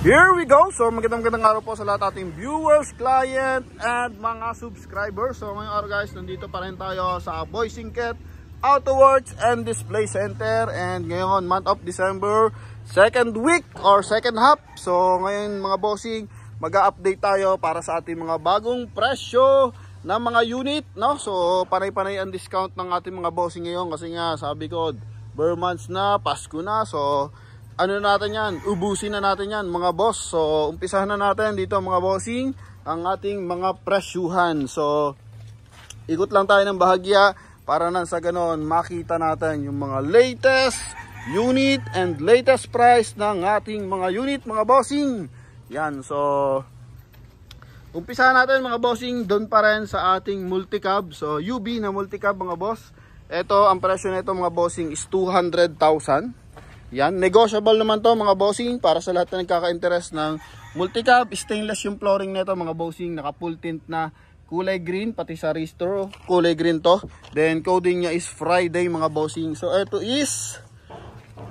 Here we go. So magandang araw po sa lahat ating viewers, client, and mga subscribers. So ngayong araw guys, nandito pa rin tayo sa Boisingket Auto Works and Display Center. And ngayon, month of December, second week or second half. So ngayon mga bossing, mag-a-update tayo para sa ating mga bagong presyo ng mga unit, no? So panay-panay ang discount ng ating mga bossing ngayon kasi nga sabi ko, bare months na, Pasko na. So ano natin yan, ubusin na natin yan mga boss. So umpisahan na natin dito mga bossing ang ating mga presyuhan. So ikot lang tayo ng bahagya para nang sa ganon makita natin yung mga latest unit and latest price ng ating mga unit mga bossing. Yan, so umpisahan natin mga bossing doon pa rin sa ating multicab. So UB na multicab mga boss. Ito ang presyo nito mga bossing is 200,000. Yan, negotiable naman to mga bossing para sa lahat na nagkaka-interest ng multicab. Stainless yung flooring nito mga bossing, naka full tint na kulay green, pati sa restore kulay green to. Then coding niya is Friday mga bossing. So ito is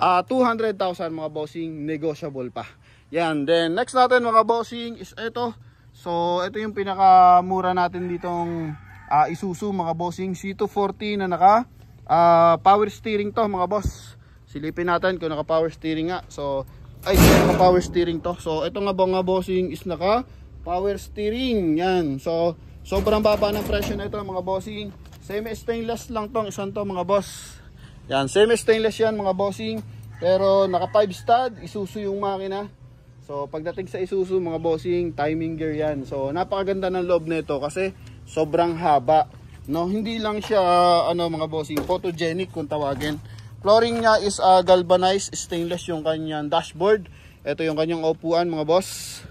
200,000 mga bossing, negotiable pa. Yan, then next natin mga bossing is ito. So ito yung pinakamura natin ditong Isuzu mga bossing, C240 na naka power steering to mga boss. Silipin natin kung naka power steering nga. So ay naka power steering to. So ito nga mga bossing is naka power steering. Yan. So sobrang baba ng presyo na ito mga bossing. Semi stainless lang tong isang to mga boss. Yan, semi stainless yan mga bossing. Pero naka 5 stud, Isuzu yung makina. So pagdating sa Isuzu mga bossing, timing gear yan. So napakaganda ng loob nito kasi sobrang haba. No, hindi lang siya mga bossing, photogenic kung tawagin. Flooring niya is galvanized stainless yung kanyang dashboard. Ito yung kanyang upuan mga boss.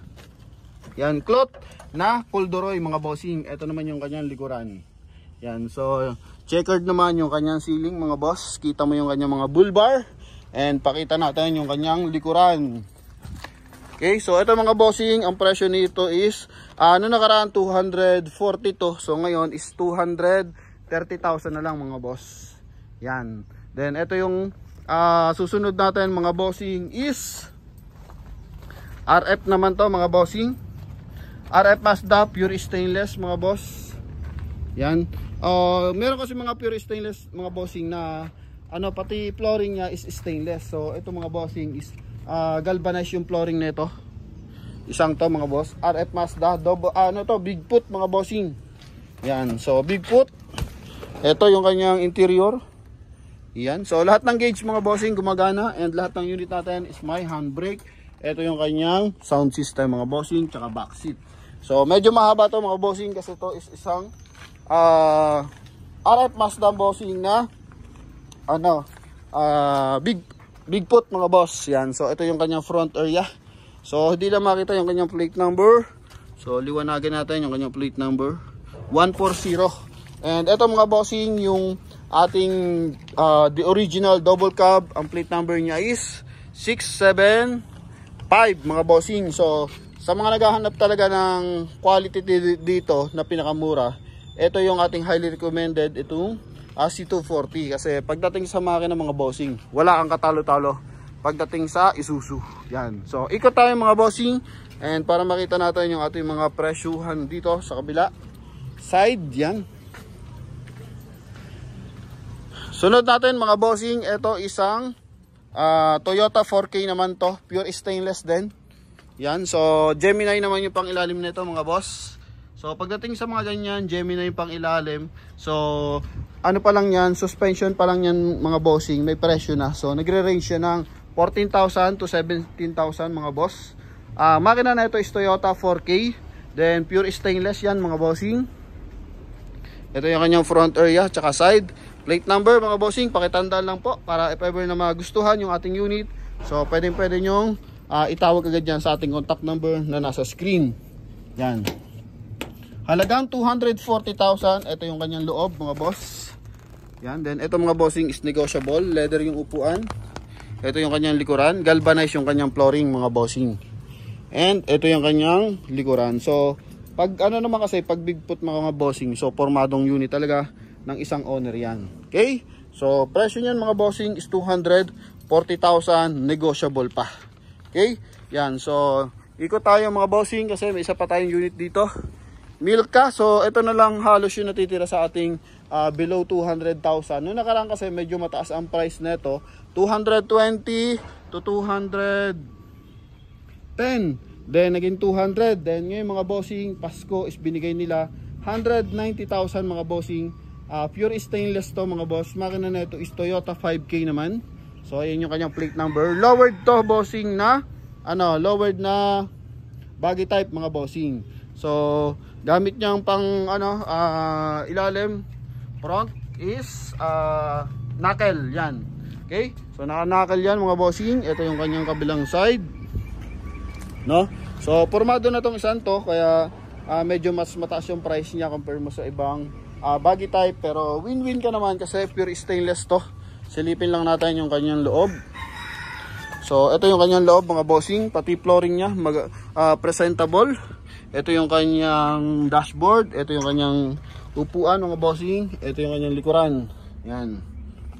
Yan, cloth na corduroy mga bossing. Ito naman yung kanyang likuran. Yan, so checkered naman yung kanyang ceiling mga boss. Kita mo yung kanyang mga bull bar. And pakita natin yung kanyang likuran. Okay, so ito mga bossing, ang presyo nito is nakaraan 242. So ngayon is 230,000 na lang mga boss. Yan. Then ito yung susunod natin mga bossing is RF naman to mga bossing. RF Mazda pure stainless mga boss. Yan. Meron kasi mga pure stainless mga bossing na pati flooring niya is stainless. So ito mga bossing is galvanized yung flooring nito. Isang to mga boss. RF Mazda double Bigfoot mga bossing. Yan. So Bigfoot. Ito yung kanyang interior. Yan. So lahat ng gauge mga bossing gumagana and lahat ng unit natin is may handbrake. Ito yung kanyang sound system mga bossing tsaka back seat. So medyo mahaba to mga bossing kasi to is isang RF Mazda bossing na Bigfoot mga boss. Yan. So ito yung kanyang front area. So hindi lang makita yung kanyang plate number. So liwanagin natin yung kanyang plate number 140. And ito mga bossing yung ating the original double cab. Ang plate number niya is 675 mga bossing. So sa mga naghahanap talaga ng quality dito na pinakamura, ito yung ating highly recommended, itong C240. Kasi pagdating sa makina mga bossing, wala kang katalo-talo pagdating sa Isuzu. Yan. So ikot tayo mga bossing and para makita natin yung ating mga presyuhan dito sa kabila side. Yan. Sunod natin mga bossing, ito isang Toyota 4K naman to, pure stainless din. Yan, so Gemini naman yung pang ilalim nito mga boss. So pagdating sa mga ganyan, Gemini yung pang ilalim. So ano pa lang yan, suspension pa lang yan mga bossing, may presyo na. So nagre-range siya ng 14,000 to 17,000 mga boss. Makina na ito is Toyota 4K, then pure stainless yan mga bossing. Ito yung kanyang front area tsaka side. Plate number mga bossing, pakitandaan lang po para if ever na magustuhan yung ating unit. So pwede nyong itawag agad yan sa ating contact number na nasa screen. Yan. Halagang 240,000. Ito yung kanyang loob mga boss. Yan. Then ito mga bossing is negotiable. Leather yung upuan. Ito yung kanyang likuran. Galvanized yung kanyang flooring mga bossing. And ito yung kanyang likuran. So pag naman kasi pag Bigfoot mga bossing, so formadong unit talaga ng isang owner yan. Okay? So presyo niyan mga bossing is 240,000, negotiable pa. Okay? Yan, so ikot tayo mga bossing kasi may isa pa tayong unit dito. Milka, so ito na lang halos yung natitira sa ating below 200,000. Noong nakaraan kasi medyo mataas ang price nito, 220 to 210. Then naging 200. Then ngayon mga bossing, Pasko is binigay nila 190,000 mga bossing. Pure stainless to mga boss. Makina na ito is Toyota 5K naman. So ayan yung kanyang plate number. Lowered to bossing na lowered na baggy type mga bossing. So gamit niyang pang ilalim, front is knuckle yan. Okay? So naka-knuckle yan mga bossing. Ito yung kanyang kabilang side. No? So formado na tong isang to kaya medyo mas mataas yung price niya compare mo sa ibang baggy type, pero win-win ka naman kasi pure stainless to. Silipin lang natin yung kanyang loob. So ito yung kanyang loob mga bossing, pati flooring niya presentable. Ito yung kanyang dashboard, ito yung kanyang upuan mga bossing, ito yung kanyang likuran. Yan.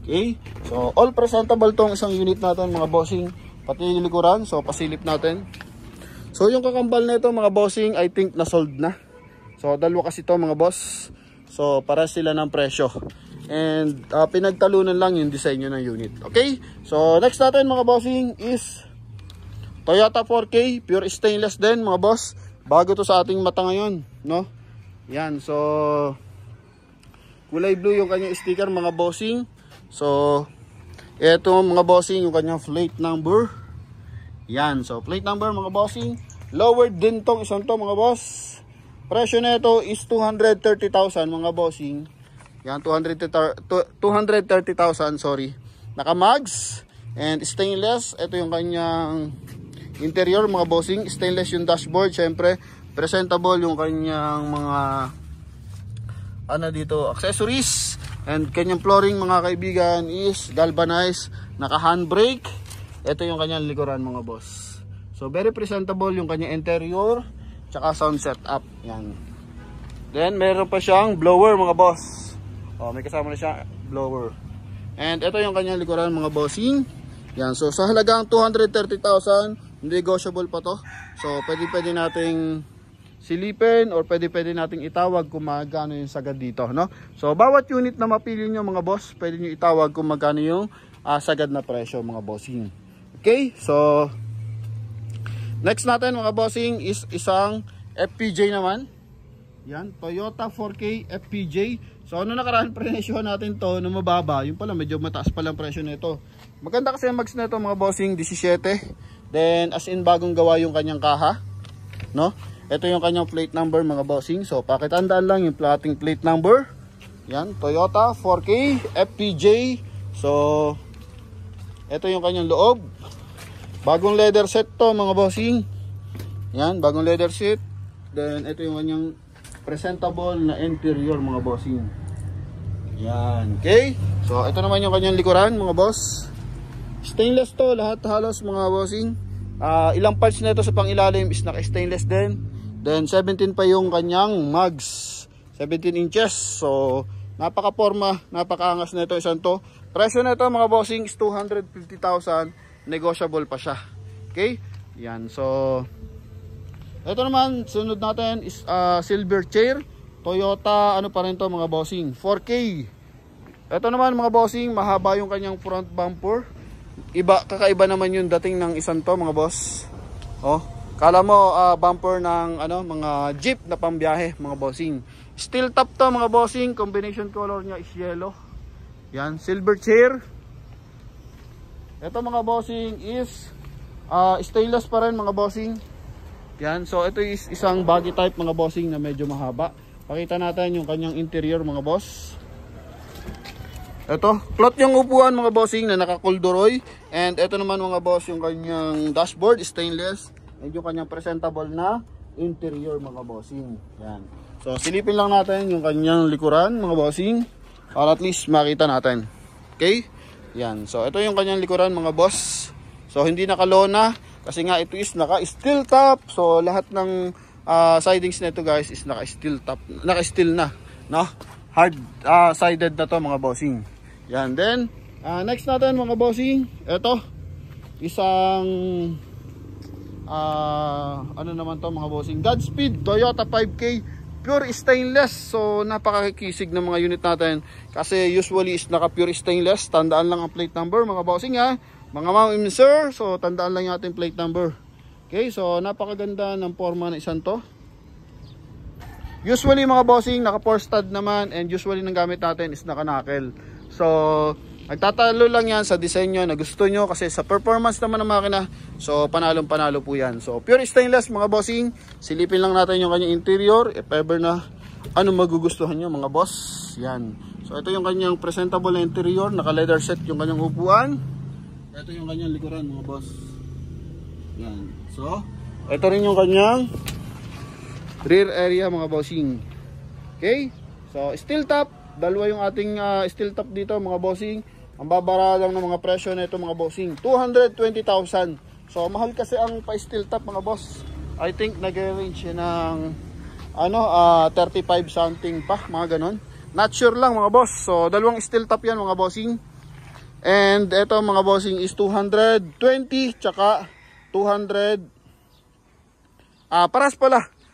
Okay? So all presentable tong isang unit natin mga bossing, pati yung likuran. So pasilip natin. So yung kakambal na ito mga bossing, I think na sold na. So dalawa kasi ito mga boss. So para sila ng presyo. And pinagtalunan lang yung design ng unit. Okay? So next natin mga bossing is Toyota 4K, pure stainless din mga boss. Bago to sa ating mata ngayon, no? Yan, so kulay blue yung kanyang sticker mga bossing. So eto mga bossing yung kanyang plate number. Yan, so plate number mga bossing. Lowered din tong isang to mga boss. Presyo na ito is 230,000 mga bossing. Yan, 230,000, sorry. Naka-mags and stainless. Ito yung kanyang interior mga bossing. Stainless yung dashboard, syempre. Presentable yung kanyang mga accessories. And kanyang flooring mga kaibigan is galvanized. Naka-handbrake. Ito yung kanyang likuran mga boss. So very presentable yung kanyang interior. Tsaka sound setup. Yan. Then meron pa siyang blower mga boss. May kasama na siya blower. And ito yung kanyang likuran mga bossing. Yan. So sa halagang 230,000, negotiable pa to. So pwede nating silipin or pwede nating itawag kung magkano yung sagad dito, no? So bawat unit na mapili nyo mga boss, pwede nyo itawag kung magkano yung sagad na presyo mga bossing. Okay? So next natin mga bossing is isang FPJ naman. Yan, Toyota 4K FPJ. So ano nakaraan presyo natin to na mababa, yung pala medyo mataas pa lang presyo nito. Maganda kasi ang mags nito mga bossing, 17. Then as in bagong gawa yung kanyang kaha, no? Ito yung kanyang plate number mga bossing. So pakitandaan lang yung ating plate number. Yan, Toyota 4K FPJ. So ito yung kanyang loob. Bagong leather set to mga bossing. Yan, bagong leather set. Then ito yung kanyang presentable na interior mga bossing. Yan, okay? So ito naman yung kanyang likuran mga boss. Stainless to lahat halos mga bossing. Ilang parts na ito sa pangilalim is naka-stainless din. Then 17 pa yung kanyang mags. 17 inches. So napaka-forma, napaka-angas na ito isang to. Presyo na ito mga bossing is 250,000. Negotiable pa siya. Okay? Yan, so ito naman, sunod natin is silver chair. Toyota, ano pa rin to mga bossing, 4K. Ito naman mga bossing, mahaba yung kanyang front bumper. Kakaiba naman yung dating ng isang to mga boss. Oh, kala mo bumper ng mga jeep na pambiyahe mga bossing. Steel top to mga bossing, combination color niya is yellow. Yan, silver chair. Ito mga bossing is stainless pa rin mga bossing. Yan, so ito is isang baggy type mga bossing na medyo mahaba. Pakita natin yung kanyang interior mga boss. Ito, cloth yung upuan mga bossing na naka-corduroy. And ito naman mga boss yung kanyang dashboard, stainless. And yung kanyang presentable na interior mga bossing. Yan. So silipin lang natin yung kanyang likuran mga bossing para at least makita natin. Okay? Yan, so ito yung kanyang likuran mga boss. So hindi nakalona. Kasi nga ito is naka-steel top. So lahat ng sidings nito guys is naka-steel top, naka-steel na, no? Hard sided na to mga bossing. Yan, then next natin mga bossing, ito isang ano naman to mga bossing, Godspeed Toyota 5K pure stainless. So napakakisig ng mga unit natin kasi usually is naka pure stainless. Tandaan lang ang plate number mga bossing ha, mga ma'am sir. So tandaan lang yung ating plate number. Okay, so napakaganda ng forma ng isang to. Usually mga bossing naka 4 stud naman, and usually ng gamit natin is naka knuckle. So nagtatalo lang yan sa disenyo na gusto nyo, kasi sa performance naman ng makina, so panalong panalo po yan. So pure stainless mga bossing, silipin lang natin yung kanyang interior, if ever na ano magugustuhan nyo mga boss. Yan. So ito yung kanyang presentable na interior, naka leather set yung kanyang upuan. Ito yung kanyang likuran mga boss. Yan. So ito rin yung kanyang rear area mga bossing. Okay, so steel top. Dalawa yung ating steel top dito mga bossing. Ang babara lang ng mga presyo na ito mga bossing, 220,000. So mahal kasi ang pa steel top mga boss. I think nag-range ng 35 something pa, mga ganon. Not sure lang mga boss. So dalawang steel top yan mga bossing. And ito mga bossing is 220 tsaka 200.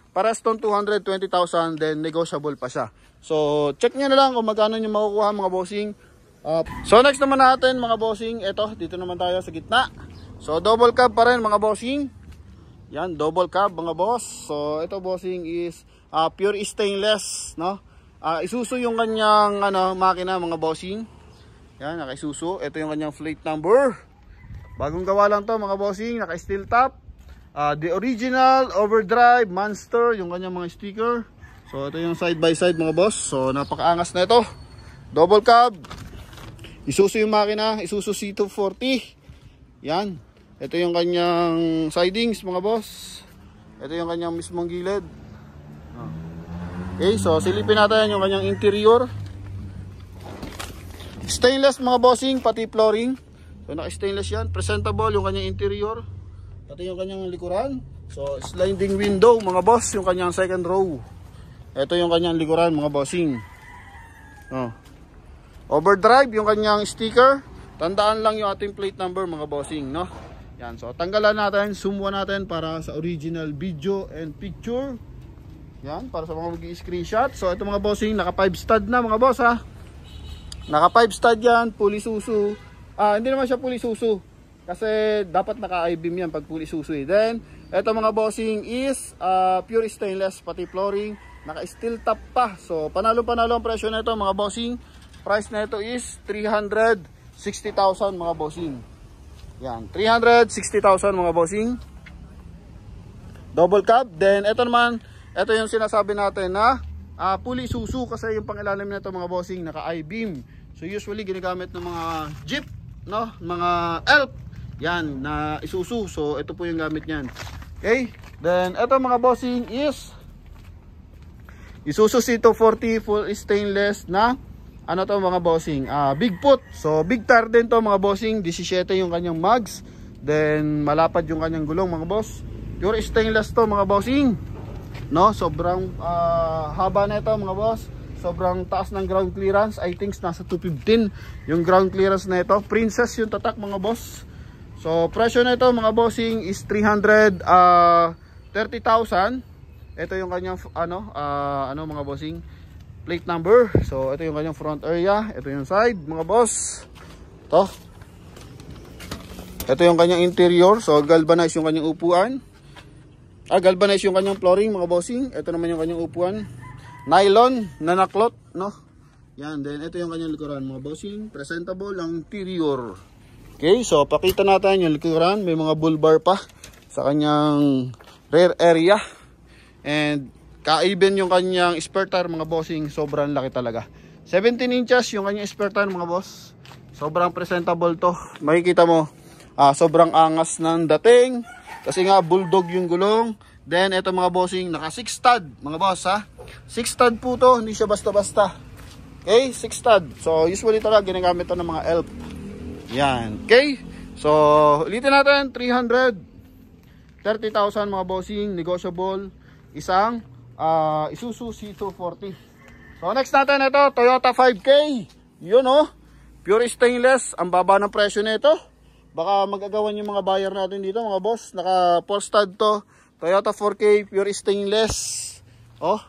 Paras tong 220,000, then negotiable pa siya. So check nyo na lang kung magkano nyo makukuha mga bossing. So next naman natin mga bossing, ito dito naman tayo sa gitna. So double cab pa rin mga bossing. Yan, double cab mga boss. So ito bossing is pure stainless, no? Isuzu yung kanyang makina mga bossing. Yan, naka Isuzu. Ito yung kanyang plate number. Bagong gawa lang to mga bossing, naka steel top. The original overdrive monster yung kanyang mga sticker. So ito yung side by side mga boss. So napakaangas na ito. Double cab. Isuzu yung makina, Isuzu C240. Yan. Ito yung kanyang sidings mga boss. Ito yung kanyang mismong gilid. Okay, so silipin natin yung kanyang interior. Stainless mga bossing, pati flooring. So naka-stainless yan. Presentable yung kanyang interior. Pati yung kanyang likuran. So sliding window mga boss, yung kanyang second row. Ito yung kanyang likuran mga bossing. Overdrive yung kanyang sticker. Tandaan lang yung ating plate number mga bossing, no? Yan, so tanggalan natin, zoom natin para sa original video and picture. Yan, para sa mga mag-i-screenshot. So ito mga bossing, naka 5 stud na mga boss ha. Naka 5 stud yan, fully Isuzu. Hindi naman siya fully Isuzu, kasi dapat naka I-beam yan pag fully Isuzu eh. Then ito mga bossing is pure stainless, pati flooring, naka steel top pa. So panalo ang presyo na ito mga bossing. Price na ito is 360,000 mga bossing. Yan, 360,000 mga bossing. Double cab. Then ito naman, ito yung sinasabi natin na fully Isuzu, kasi yung pangilalim na ito mga bossing naka I-beam. So usually ginagamit ng mga Jeep, no? Mga Elf. Yan, na Isuzu. So ito po yung gamit niyan. Okay? Then ito mga bossing is Isuzu C240 full stainless na to mga bossing, Bigfoot. So big tire din to mga bossing, 17 yung kanyang mags. Then malapad yung kanyang gulong mga boss. Pure stainless to mga bossing, no? Sobrang haba na ito mga boss. Sobrang taas ng ground clearance. I think nasa 215 yung ground clearance na ito. Princess yung tatak mga boss. So presyo na ito mga bossing is 330,000. Ito yung kanyang mga bossing plate number. So ito yung kanyang front area, ito yung side mga boss. Ito yung kanyang interior. So galvanized yung kanyang upuan. Galvanized yung kanyang flooring mga bossing. Ito naman yung kanyang upuan, nylon na naklot, no? Yan, then ito yung kanyang likuran mga bossing. Presentable ang interior. Okay, so pakita natin yung likuran. May mga bull bar pa sa kanyang rear area. And ka-even yung kanyang spare tire mga bossing, sobrang laki talaga. 17 inches yung kanyang spare tire mga boss. Sobrang presentable to. Makikita mo, sobrang angas ng dating. Kasi nga bulldog yung gulong. Then ito mga bossing, naka 6 stud mga boss ha. 6 stud po to, hindi siya basta-basta. Okay, 6 stud. So usually talaga ginagamit to ng mga Elf. Yan, okay. So ulitin natin, 330,000 mga bossing, negotiable. Isang Isuzu C240. So next natin ito, Toyota 5K. Yun pure stainless. Ang baba ng presyo nito, baka mag-agawan yung mga buyer natin dito mga boss. Naka full stud to. Toyota 4K pure stainless. Oh,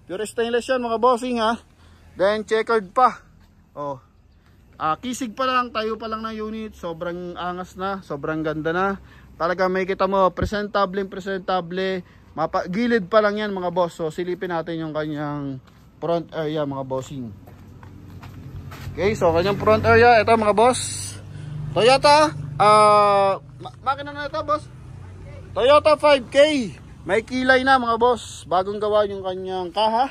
pure stainless yan mga bossing ha. Then checkered pa. Oh. Kisig pa lang, tayo pa lang ng unit. Sobrang angas na, sobrang ganda na. Talaga may kita mo, presentable. Gilid pa lang yan mga boss. So silipin natin yung kanyang front area mga bossing. Okay, so kanyang front area, ito mga boss. Toyota, makina na ito boss. Toyota 5K. May kilay na mga boss. Bagong gawa yung kanyang kaha.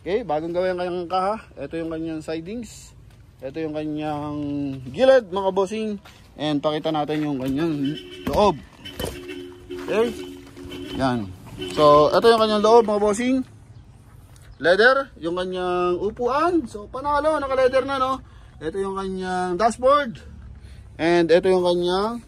Okay, bagong gawa yung kanyang kaha. Ito yung kanyang sidings. Ito yung kanyang gilid mga bossing. And pakita natin yung kanyang loob. Okay. Yan. So, ito yung kanyang loob mga bossing. Leather, yung kanyang upuan. So, panalo, naka-leather na no. Ito yung kanyang dashboard. And ito yung kanyang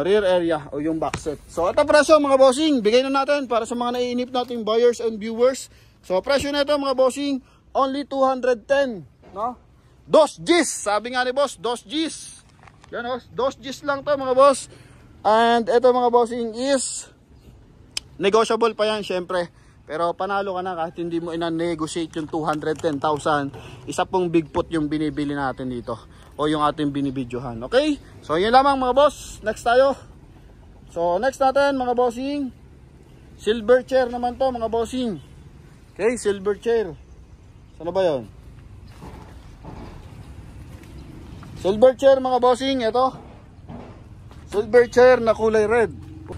rear area o yung back set. So, ito presyo mga bossing. Bigay na natin para sa mga naiinip nating buyers and viewers. So, presyo na ito mga bossing. Only 210. No? 2 Gs. Sabi nga ni boss, 2 Gs. Yan o, 2 Gs lang to mga boss. And ito mga bossing is negotiable pa yan syempre. Pero panalo ka na kahit hindi mo ina-negotiate yung 210,000. Isa pong big pot yung binibili natin dito. O yung ating binibidyohan. Okay? So yun lamang mga boss. Next tayo. So next natin mga bossing. Silver chair naman to mga bossing. Okay? Silver chair. Saan ba yun? Silver chair mga bossing. Ito. Silver chair na kulay red.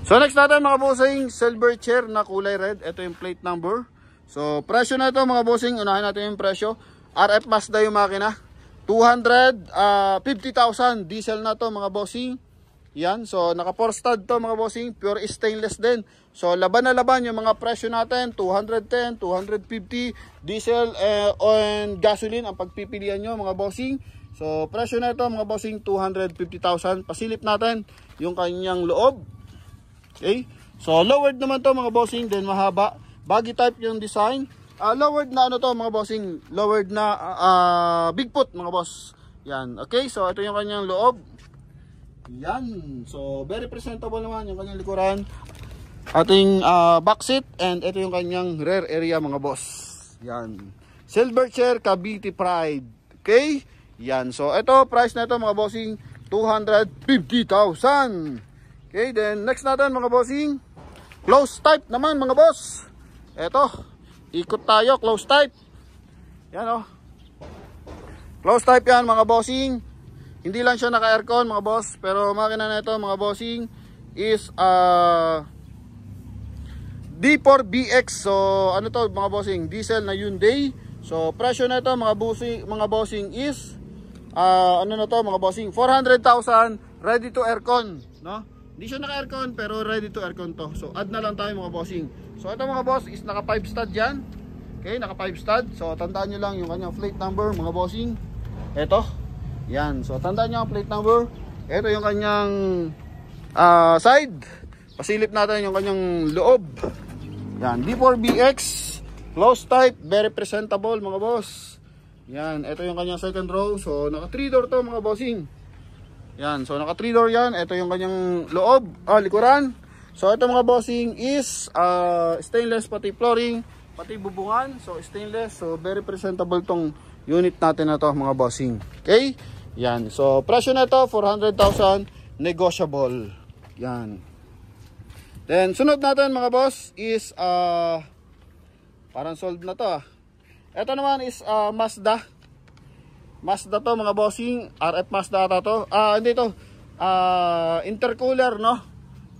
So next natin mga bossing, silver chair na kulay red. Ito yung plate number. So presyo na ito mga bossing, unahin natin yung presyo. RF Mazda yung makina. 250,000 diesel na to mga bossing. Yan, so naka 4 stud to mga bossing, pure stainless din. So laban na laban yung mga presyo natin, 210, 250 diesel and gasoline ang pagpipilian nyo mga bossing. So presyo na ito mga bossing, 250,000. Pasilip natin yung kanyang loob. Okay, so lowered naman to mga bossing, then mahaba, baggy type yung design. Lowered na ano to mga bossing, lowered na big foot mga boss. Yan, okay, so ito yung kanyang loob. Yan, so very presentable naman yung kanyang likuran. Ating back seat, and ito yung kanyang rear area mga boss. Yan, silver chair Cavite Pride. Okay, yan, so ito price na ito mga bossing, 250,000. Okay, then next natin mga bossing, close type naman mga boss. Eto, ikot tayo, close type. Yan o. Close type yan mga bossing. Hindi lang siya naka-aircon mga boss, pero makina na ito mga bossing is D4BX. So ano to mga bossing, diesel na Hyundai. So presyo na ito mga bossing is ano na to mga bossing, 400,000, ready to aircon, no? Hindi siya naka-aircon pero ready to aircon to. So add na lang tayo mga bossing. So ito mga boss is naka 5 stud yan. Okay, naka 5 stud. So tandaan nyo lang yung kanyang plate number mga bossing. Ito. Yan. So tandaan nyo ang plate number. Ito yung kanyang side. Pasilip natin yung kanyang loob. Yan. D4BX. Close type. Very presentable mga boss. Yan. Ito yung kanyang second row. So naka 3 door to mga bossing. Yan, so naka 3 door yan. Ito yung kanyang loob, likuran. So ito mga bossing is stainless, pati flooring, pati bubungan. So stainless, so very presentable tong unit natin na to mga bossing. Okay, yan, so presyo na to 400,000, negotiable. Yan. Then sunod natin mga boss is parang sold na to. Ito naman is Mazda to mga bossing, RF Mazda to. Hindi to. Intercooler, no?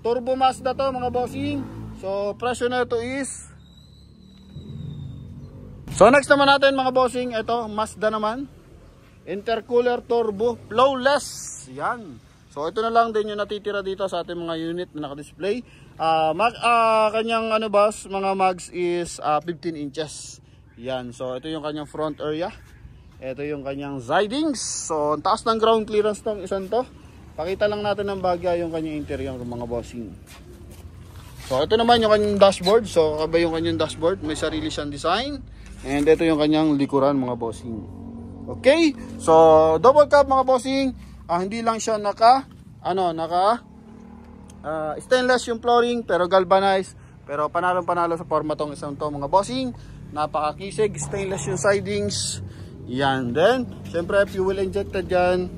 Turbo Mazda to mga bossing. So presyo na ito is. So next naman natin mga bossing, ito Mazda naman. Intercooler turbo, flawless. Yan. So ito na lang din yung natitira dito sa ating mga unit na naka-display. Kanyang ano boss, mga mags is 15 inches. Yan. So ito yung kanyang front area. Ito yung kanyang sidings. So, ang taas ng ground clearance tong isang to. Pakita lang natin ng bagya yung kanyang interior mga bossing. So, ito naman yung kanyang dashboard. So, kabay yung kanyang dashboard. May sarili siyang design. And ito yung kanyang likuran mga bossing. Okay? So, double cab mga bossing. hindi lang siya naka stainless yung flooring pero galvanized. Pero panalo sa forma tong isang to mga bossing. Napakakisig, stainless yung sidings. Yan. Then, syempre fuel injected yan.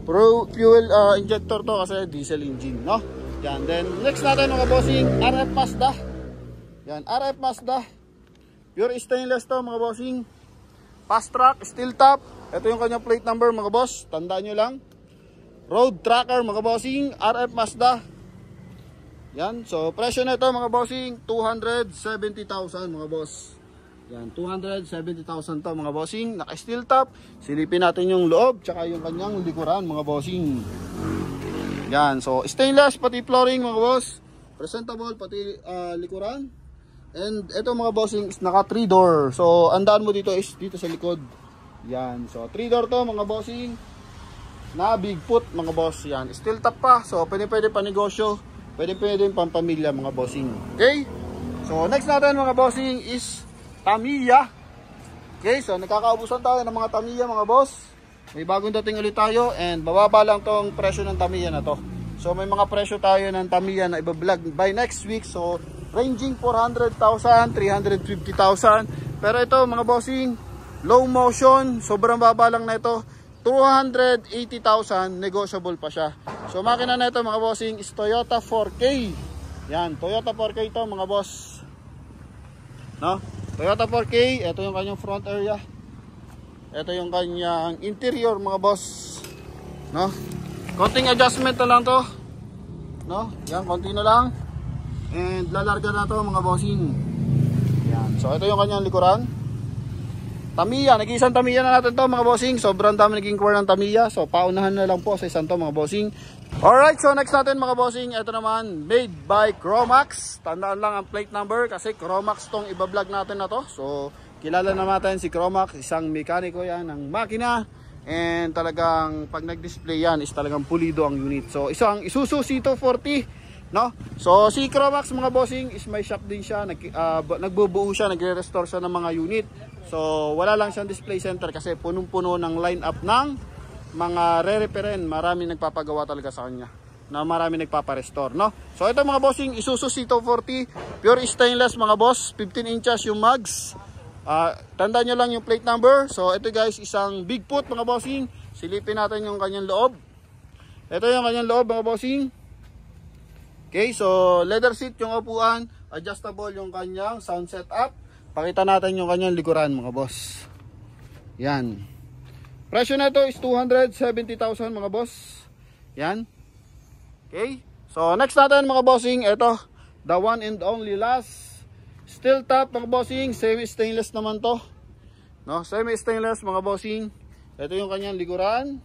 Fuel injector to kasi diesel engine, no? Yan. Then, next natin mga bossing, RF Mazda. Yan, RF Mazda. Pure stainless to mga bossing. Fast track, steel top. Ito yung kanyang plate number mga boss. Tandaan nyo lang. Road tracker mga bossing, RF Mazda. Yan. So, presyo na ito mga bossing, 270,000 mga boss. Yan, 270,000 to mga bossing. Naka-steel top. Silipin natin yung loob tsaka yung kanyang likuran mga bossing. Yan, so stainless pati flooring mga boss. Presentable pati likuran. And ito mga bossing is naka 3 door. So, andaan mo dito is dito sa likod. Yan, so 3 door to mga bossing. Na Bigfoot mga boss. Yan, steel top pa. So, pwede pa negosyo. Pwede pampamilya mga bossing. Okay? So, next natin mga bossing is Tamiya. Okay, so nakakaubusan tayo ng mga Tamiya mga boss. May bagong dating ulit tayo and bababa lang tong presyo ng Tamiya na to. So may mga presyo tayo ng Tamiya na iba-vlog by next week. So ranging 400,000, 350,000. Pero ito mga bossing, low motion, sobrang baba lang na ito. 280,000, negotiable pa siya. So makina na ito mga bossing is Toyota 4K. Yan, Toyota 4K ito mga boss. No? Toyota 4K, ito yung kanyang front area. Ito yung kanyang interior mga boss. No? Konting adjustment na lang to. No? Yan, konti na lang. And lalarga na to mga bossing. Yan. So ito yung kanyang likuran. Tamiya, nag-iisang Tamiya na natin to mga bossing. Sobrang dami naging core ng Tamiya. So paunahan na lang po sa isang to mga bossing. Alright, so next natin mga bossing, ito naman, made by Cromax. Tandaan lang ang plate number kasi Cromax tong iba-vlog natin na to. So, kilala na natin si Cromax, isang mekaniko yan ng makina. And talagang pag nag-display yan is talagang pulido ang unit. So, isang Isuzu C240, no? So, si Cromax mga bossing is may shop din siya. Nagbubuo siya, nagre-restore siya ng mga unit. So, wala lang siyang display center kasi punong-puno ng line-up ng mga re-repairen, marami nagpapagawa talaga sa kanya na marami nagpapa-restore, no? So ito mga bossing, Isuzu C240 pure stainless mga boss, 15 inches yung mags. Tandaan nyo lang yung plate number. So ito guys, isang Bigfoot mga bossing. Silipin natin yung kanyang loob. Ito yung kanyang loob mga bossing. Okay, so leather seat yung upuan, adjustable yung kanyang sound setup. Pakita natin yung kanyang likuran mga boss. Yan. Presyo na ito is 270,000 mga boss. Yan. Okay. So next natin mga bossing, ito, the one and only last. Steel top mga bossing, semi stainless naman to. No, semi stainless mga bossing. Ito yung kanyang likuran.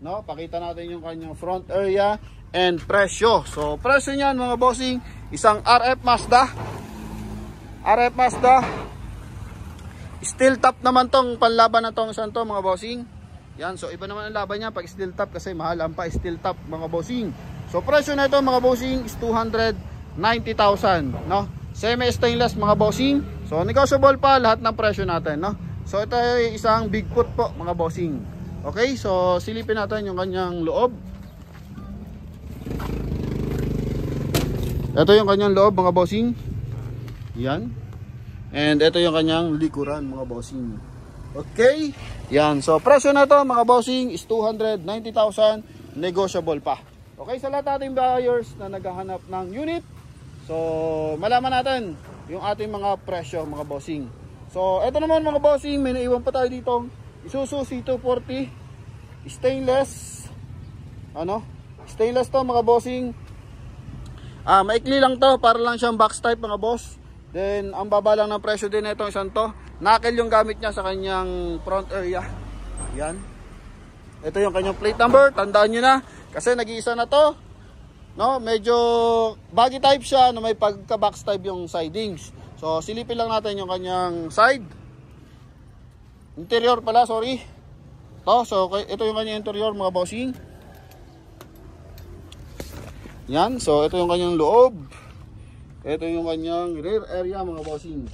No, pakita natin yung kanyang front area and presyo. So presyo niyan mga bossing, isang RF Mazda. RF Mazda. Steel top naman tong panlaban na tong isang to mga bossing. Yan, so iba naman ang laban niya pag steel top kasi mahal ang pa steel top mga bossing. So presyo na ito mga bossing is 290,000, no? Semi stainless mga bossing. So negotiable pa lahat ng presyo natin, no? So ito ay isang Bigfoot po mga bossing. Okay, so silipin natin yung kanyang loob. Ito yung kanyang loob mga bossing. Yan. And ito yung kanyang likuran mga bossing. Okay. Yan. So presyo na to mga bossing is 290,000. Negotiable pa. Okay, sa lahat ating buyers na naghahanap ng unit. So malaman natin yung ating mga presyo mga bossing. So ito naman mga bossing, may naiwan pa tayo dito. Isuzu C240 stainless. Ano? Stainless to mga bossing. Maikli lang to, para lang siyang box type mga boss. Then, ang baba lang ng presyo din itong isang to. Knuckle yung gamit niya sa kanyang front area. Yan. Ito yung kanyang plate number. Tandaan nyo na. Kasi nag-iisa na to. No? Medyo baggy type siya na may pagka-box type yung sidings. So, silipin lang natin yung kanyang side. Interior pala, sorry. So, ito yung kanyang interior mga bossing. Yan. So, ito yung kanyang loob. Ito yung kanyang rear area mga bossing.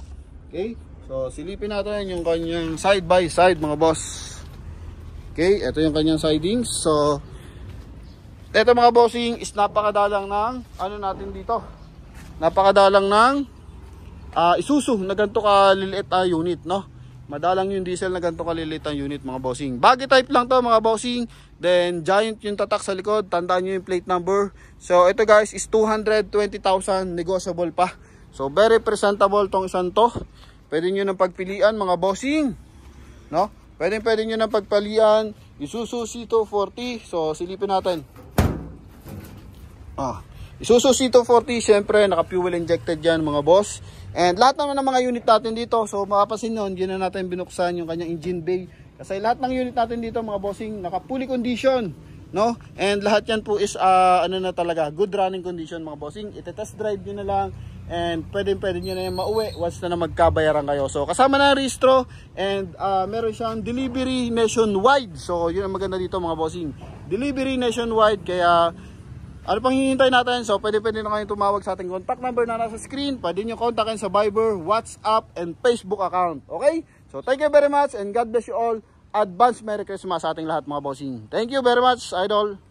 Okay? So silipin natin yung kanyang side by side mga boss. Okay, ito yung kanyang sidings. So, ito mga bossing is napakadalang ng ano natin dito. Napakadalang ng Isuzu na ganito kaliliit unit, no? Madalang yung diesel na ganito kaliliit ang unit mga bossing. Baggy type lang to mga bossing. Then giant yung tatak sa likod. Tandaan nyo yung plate number. So ito guys is 220,000, negotiable pa. So very presentable tong isang to. Pwede nyo nang pagpilian mga bossing, no? Pwede nyo nang pagpilian Isuzu C240. So silipin natin. Isuzu C240, syempre naka-fuel injected yan mga boss. And lahat naman ng mga unit natin dito, so makapasin nun, yun na natin binuksan yung kanyang engine bay. Kasi lahat ng unit natin dito mga bossing, naka-fully condition, no? And lahat yan po is, ano na talaga, good running condition mga bossing. Ite-test drive nyo na lang, and pwede nyo na yung mauwi once na magkabayaran kayo. So kasama na registro, and meron siyang delivery nationwide. So yun ang maganda dito mga bossing. Delivery nationwide, kaya ano pang hinihintay natin? So, pwede na kayong tumawag sa ating contact number na nasa screen. Pwede nyo kontakin sa Viber, WhatsApp, and Facebook account. Okay? So, thank you very much and God bless you all. Advance Merry Christmas sa ating lahat mga bossing. Thank you very much, idol.